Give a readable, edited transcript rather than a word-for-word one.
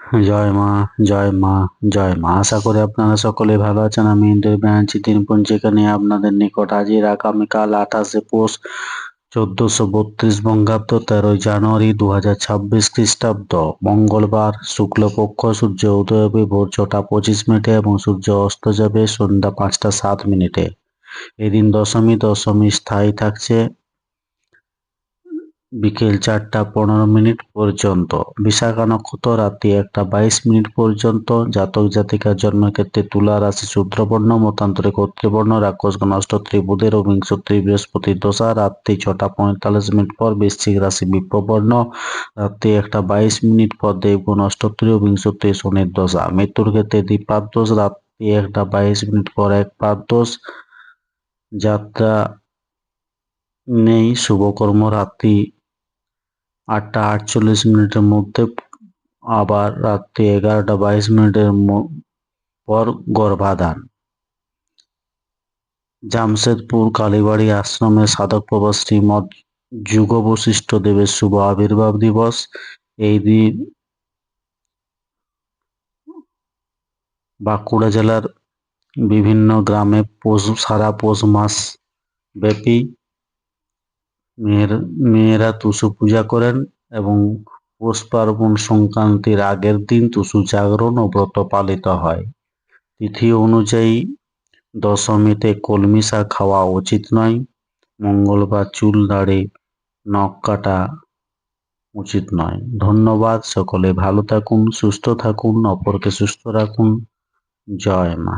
জয় মা, জয় মা, জয় মা। আশা করি আপনারা সকলে ভালো আছেন। আমি ইন্দ্র ব্যানার্জি দিনপঞ্জিকা নিয়ে আপনাদের নিকট হাজির। আগামীকাল 28শে পৌষ 1432 বঙ্গাব্দ, 13ই জানুয়ারি 2026 খ্রিস্টাব্দ, মঙ্গলবার, শুক্লপক্ষ। সূর্য উদয় হবে ভোর 6টা 25 মিনিটে এবং সূর্য অস্ত যাবে সন্ধ্যা 5টা 7 মিনিটে। এদিন দশমী। দশমী স্থায়ী থাকছে বিকেল 4টা 15 মিনিট পর্যন্ত। বিশাখা নক্ষত্র রাত্রি 1টা 22 মিনিট পর্যন্ত। জাতক জাতিকার জন্মক্ষেত্রে তুলা রাশি শূদ্রবর্ণ, মতান্তরে ক্ষত্রিয়বর্ণ, রাক্ষসগণ অষ্টত্রী বুধের ও বিংশত্রী বৃহস্পতির দশা। রাত্রি 6টা 45 মিনিট পর বৃশ্চিক রাশি বিপ্রবর্ণ। রাত্রি 1টা 22 মিনিট পর দেবগণ অষ্টত্রী ও বিংশত্রী শনির দশা। মৃত্যুর ক্ষেত্রে দ্বিপাদ দোষ। রাত্রি 1টা 22 মিনিট পর একপাদ দোষ। যাত্রা নেই। শুভকর্ম রাত্রি 8টা 48 মিনিটের মধ্যে, আবার রাত্রি 11টা 22 মিনিটের পর গর্ভাধান। জামশেদপুর কালীবাড়ি আশ্রমে সাধক প্রভা শ্রীমৎ যুগ বশিষ্ঠ দেবের শুভ আবির্ভাব দিবস। এই দিন বাঁকুড়া জেলার বিভিন্ন গ্রামে সারা পৌষ মাস ব্যাপী মেয়েরা টুসু পূজা করেন এবং পৌষ পার্বণ সংক্রান্তির আগের দিন টুসু জাগরণ ও ব্রত পালিত হয়। তিথি অনুযায়ী দশমীতে কলমি শাক খাওয়া উচিত নয়। মঙ্গলবার চুল দাড়ি নখ কাটা উচিত নয়। ধন্যবাদ। সকলে ভালো থাকুন, সুস্থ থাকুন, অপরকে সুস্থ রাখুন। জয় মা।